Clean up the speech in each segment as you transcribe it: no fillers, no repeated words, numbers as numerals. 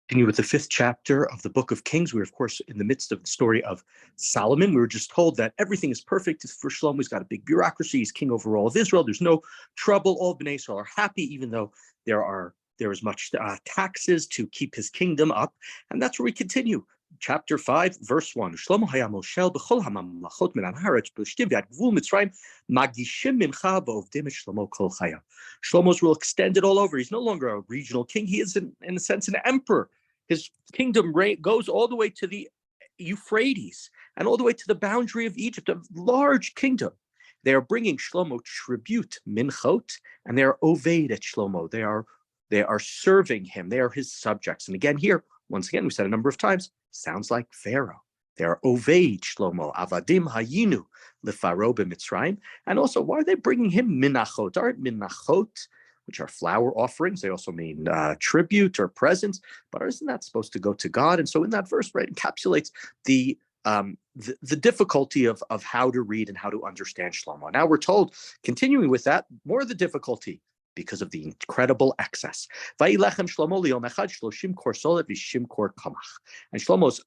Continue with the fifth chapter of the book of Kings. We're, of course, in the midst of the story of Solomon. We were just told that everything is perfect for Shlomo. He's got a big bureaucracy. He's king over all of Israel. There's no trouble. All of Bnei Israel are happy, even though there is much taxes to keep his kingdom up. And that's where we continue. Chapter 5, verse 1. Shlomo haya moshel b'chol hamamlachot min haaretz b'shtim v'ad gvul Mitzrayim magishim mimcha v'ovdim et Shlomo kol chaya. Shlomo's rule extended all over. He's no longer a regional king. He is, in a sense, an emperor. His kingdom goes all the way to the Euphrates and all the way to the boundary of Egypt, a large kingdom. They are bringing Shlomo tribute, minchot, and they are oved at Shlomo. They are serving him. They are his subjects. And again, here, once again, we said a number of times, sounds like Pharaoh. They are oved Shlomo, avadim hayinu lefaro b'Mitzrayim. And also, why are they bringing him minachot? Aren't minachot, which are flower offerings, they also mean tribute or presents, but isn't that supposed to go to God? And so in that verse, right, encapsulates the difficulty of how to read and how to understand Shlomo. Now we're told, continuing with that, more of the difficulty because of the incredible excess. And Shlomo's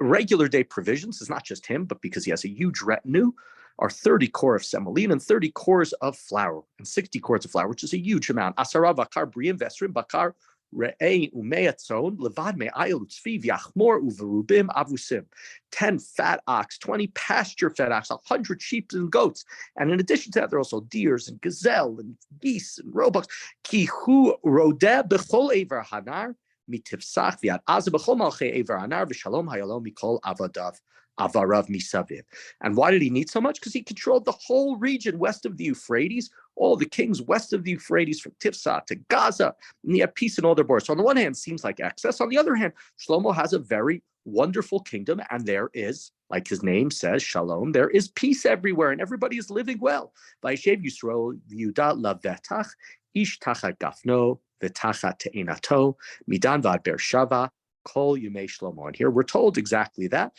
regular day provisions is not just him, but because he has a huge retinue, are 30 cores of semolina and 30 cores of flour and 60 cores of flour, which is a huge amount. Asara bakar briim vesrim bakar re'ei umeyatzon levad me'ayel utzvi v'yachmor uverubim avusim. 10 fat ox, 20 pasture fed ox, 100 sheep and goats. And in addition to that, there are also deers and gazelle and geese and roebucks. Ki hu rodeh b'chol ever hanar mitivsach v'yad azeh b'chol malchei ever hanar v'shalom hayalom mikol avadav. Avarav Misaviv. And why did he need so much? Because he controlled the whole region west of the Euphrates, all the kings west of the Euphrates, from Tifsah to Gaza, and he had peace in all their borders. So on the one hand, seems like excess. On the other hand, Shlomo has a very wonderful kingdom, and there is, like his name says, Shalom, there is peace everywhere, and everybody is living well. Vayeshev Yisrael Yehuda lavetach, ish tachat gafno, v'tachat te'inato, midan vad Beersheva, Kol Yemei Shlomo. And here we're told exactly that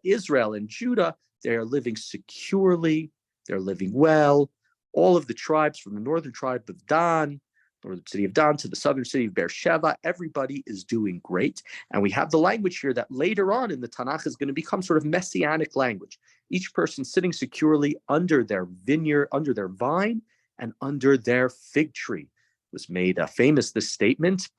Israel and Judah, they are living securely, they're living well. All of the tribes, from the northern tribe of Dan, northern city of Dan, to the southern city of Beersheva, everybody is doing great. And we have the language here that later on in the Tanakh is going to become sort of messianic language. Each person sitting securely under their vineyard, under their vine, and under their fig tree. It was made famous, this statement,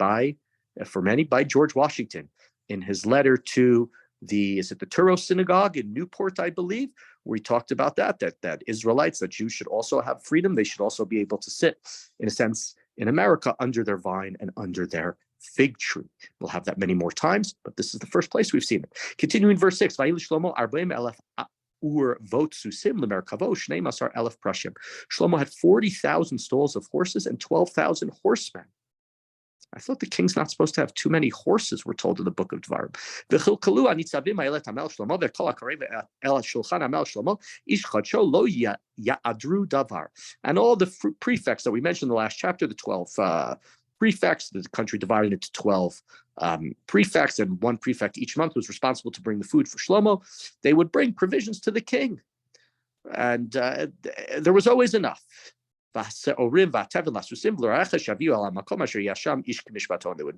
for many, by George Washington in his letter to the Touro Synagogue in Newport, I believe, where he talked about that Israelites, that Jews should also have freedom. They should also be able to sit, in a sense, in America under their vine and under their fig tree. We'll have that many more times, but this is the first place we've seen it. Continuing verse 6, Shlomo had 40,000 stalls of horses and 12,000 horsemen. I thought the king's not supposed to have too many horses, we're told in the book of Dvarim. And all the prefects that we mentioned in the last chapter, the 12 prefects, the country divided into 12 prefects, and one prefect each month was responsible to bring the food for Shlomo. They would bring provisions to the king, and there was always enough. They would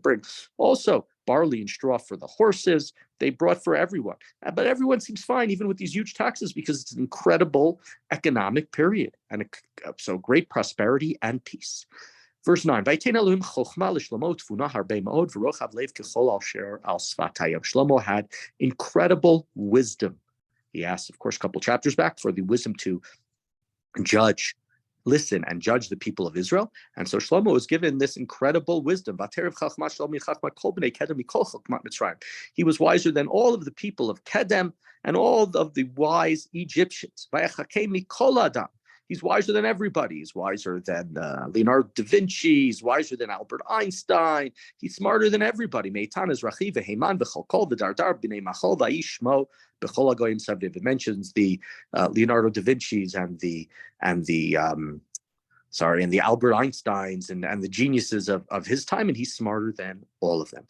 bring also barley and straw for the horses. They brought for everyone. But everyone seems fine, even with these huge taxes, because it's an incredible economic period. And so great prosperity and peace. Verse 9, Shlomo had incredible wisdom. He asked, of course, a couple chapters back for the wisdom to listen and judge the people of Israel. And so Shlomo was given this incredible wisdom. He was wiser than all of the people of Kedem and all of the wise Egyptians. He's wiser than everybody. He's wiser than Leonardo da Vinci. He's wiser than Albert Einstein. He's smarter than everybody. It mentions the Leonardo da Vinci's and the Albert Einsteins and the geniuses of his time, and he's smarter than all of them.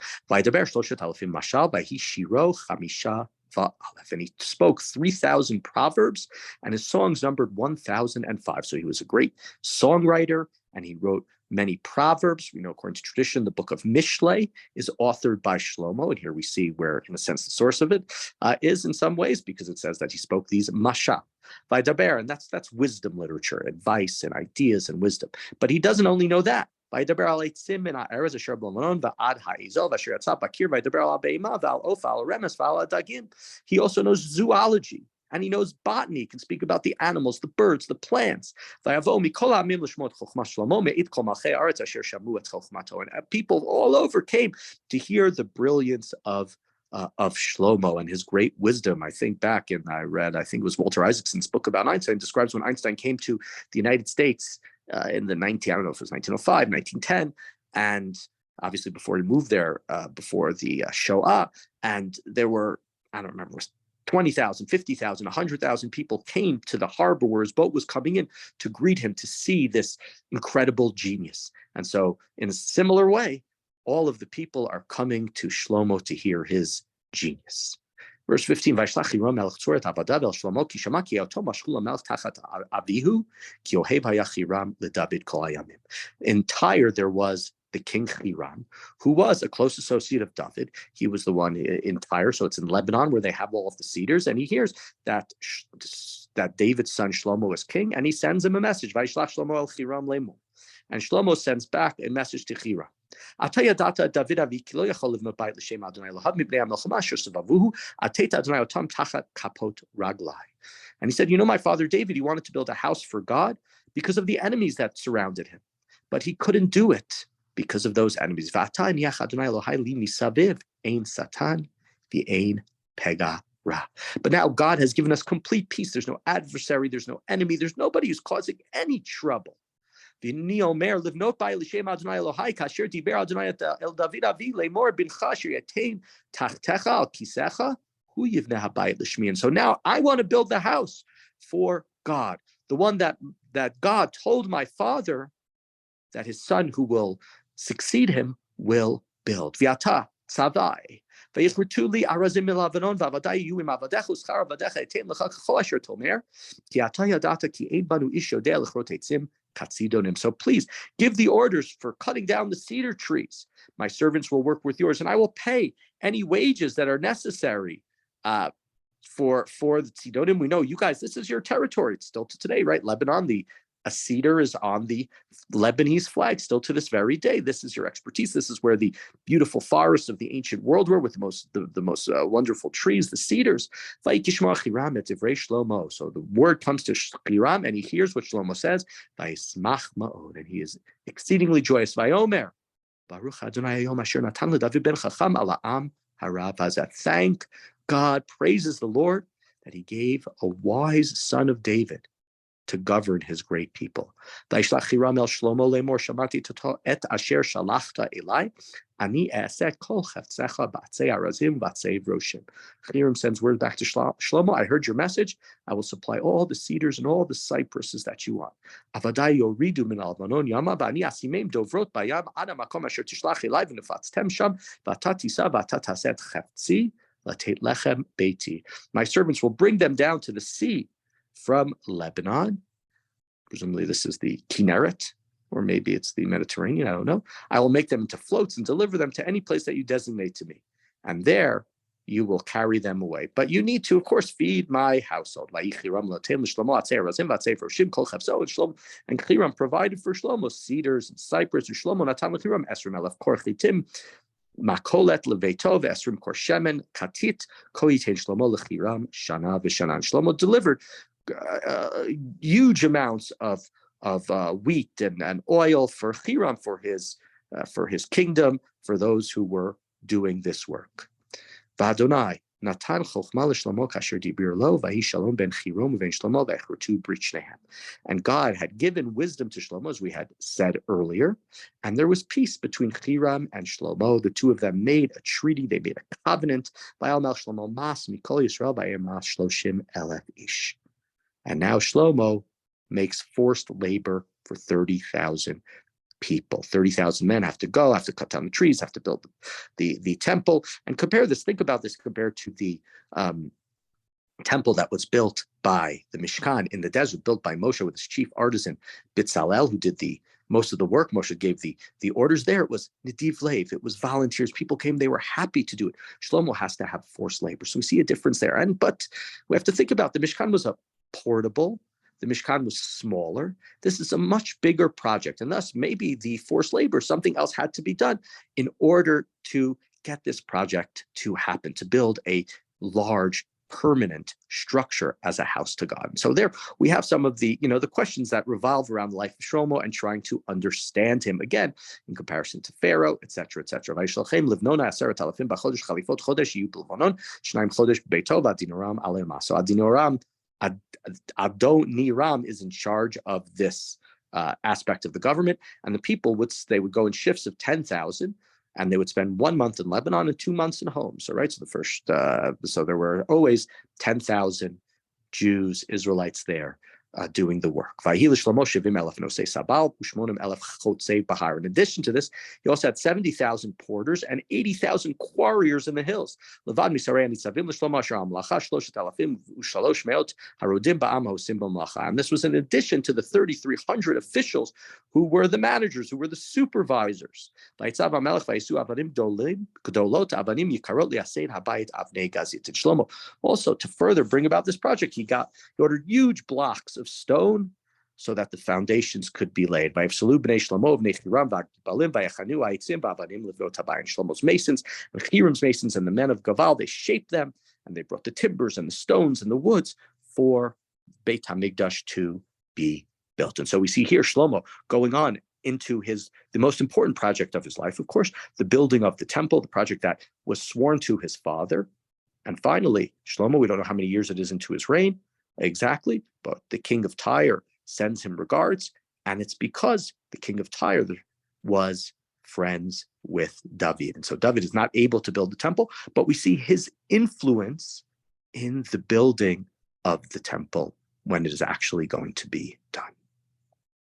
And he spoke 3,000 proverbs, and his songs numbered 1,005. So he was a great songwriter, and he wrote many proverbs. We know, according to tradition, the book of Mishlei is authored by Shlomo, and here we see where, in a sense, the source of it is in some ways, because it says that he spoke these masha, vaydaber, and that's wisdom literature, advice and ideas and wisdom. But he doesn't only know that. He also knows zoology, and he knows botany. He can speak about the animals, the birds, the plants. And people all over came to hear the brilliance of Shlomo and his great wisdom. I think back, and I think it was Walter Isaacson's book about Einstein, describes when Einstein came to the United States in the I don't know if it was 1905, 1910, and obviously before he moved there, before the Shoah, and there were, I don't remember, 20,000, 50,000, 100,000 people came to the harbor where his boat was coming in to greet him, to see this incredible genius. And so in a similar way, all of the people are coming to Shlomo to hear his genius. Verse 15, in Tyre, there was the king Hiram, who was a close associate of David. He was the one in Tyre, so it's in Lebanon where they have all of the cedars, and he hears that David's son Shlomo is king, and he sends him a message. And Shlomo sends back a message to Hiram. And he said, you know, my father David, he wanted to build a house for God because of the enemies that surrounded him, but he couldn't do it because of those enemies. But now God has given us complete peace. There's no adversary, there's no enemy, there's nobody who's causing any trouble. And he said, so now I want to build the house for God, the one that God told my father that his son who will succeed him will build. So please give the orders for cutting down the cedar trees. My servants will work with yours, and I will pay any wages that are necessary for the Tzidonim. We know, you guys, this is your territory. It's still to today, right? Lebanon, a cedar is on the Lebanese flag still to this very day. This is your expertise. This is where the beautiful forests of the ancient world were, with the most wonderful trees, the cedars. So the word comes to Hiram, and he hears what Shlomo says. And he is exceedingly joyous. Thank God, praises the Lord, that he gave a wise son of David to govern his great people. Hiram sends word back to Shlomo, I heard your message. I will supply all the cedars and all the cypresses that you want. My servants will bring them down to the sea from Lebanon. Presumably this is the Kinneret, or maybe it's the Mediterranean, I don't know. I will make them into floats and deliver them to any place that you designate to me. And there you will carry them away. But you need to, of course, feed my household. And Hiram provided for Shlomo cedars and cypress, and Shlomo natan leChiram esrim elef kor chitim, makolet leveitov esrim kor shemen katit koyitein Shlomo leChiram shana v'shana. Shlomo delivered huge amounts of wheat and oil for Hiram, for his kingdom, for those who were doing this work. V'Adonai natan chokhmah leShlomo kasher dibir lo v'hi shalom ben Hiram u'ben Shlomo v'echrutu brit shnehem. And God had given wisdom to Shlomo, as we had said earlier, and there was peace between Hiram and Shlomo. The two of them made a treaty. They made a covenant. V'al mel Shlomo mas mikol Yisrael v'ayem mas shloshim elef ish. And now Shlomo makes forced labor for 30,000 people. 30,000 men have to cut down the trees, have to build the temple. And think about this compared to the temple that was built by the Mishkan in the desert, built by Moshe with his chief artisan, Bitzalel, who did the most of the work. Moshe gave the orders there. It was Nediv Lev. It was volunteers. People came. They were happy to do it. Shlomo has to have forced labor. So we see a difference there. But we have to think about the Mishkan was a portable. The Mishkan was smaller. This is a much bigger project. And thus, maybe the forced labor, something else had to be done in order to get this project to happen, to build a large, permanent structure as a house to God. And so there we have some of the, the questions that revolve around the life of Shlomo and trying to understand him, again, in comparison to Pharaoh, etc., etc. So Adoniram is in charge of this aspect of the government, and the people would go in shifts of 10,000, and they would spend 1 month in Lebanon and 2 months in home. So the first, so there were always 10,000 Jews, Israelites there doing the work. In addition to this, he also had 70,000 porters and 80,000 quarriers in the hills. And this was in addition to the 3,300 officials who were the managers, who were the supervisors. Shlomo, also to further bring about this project, he ordered huge blocks of stone so that the foundations could be laid. By Shlomo's masons, and Hiram's masons, and the men of Gaval, they shaped them, and they brought the timbers and the stones and the woods for Beit HaMikdash to be built. And so we see here Shlomo going on into the most important project of his life, of course, the building of the temple, the project that was sworn to his father. And finally, Shlomo, we don't know how many years it is into his reign exactly, but the king of Tyre sends him regards, and it's because the king of Tyre was friends with David. And so David is not able to build the temple, but we see his influence in the building of the temple when it is actually going to be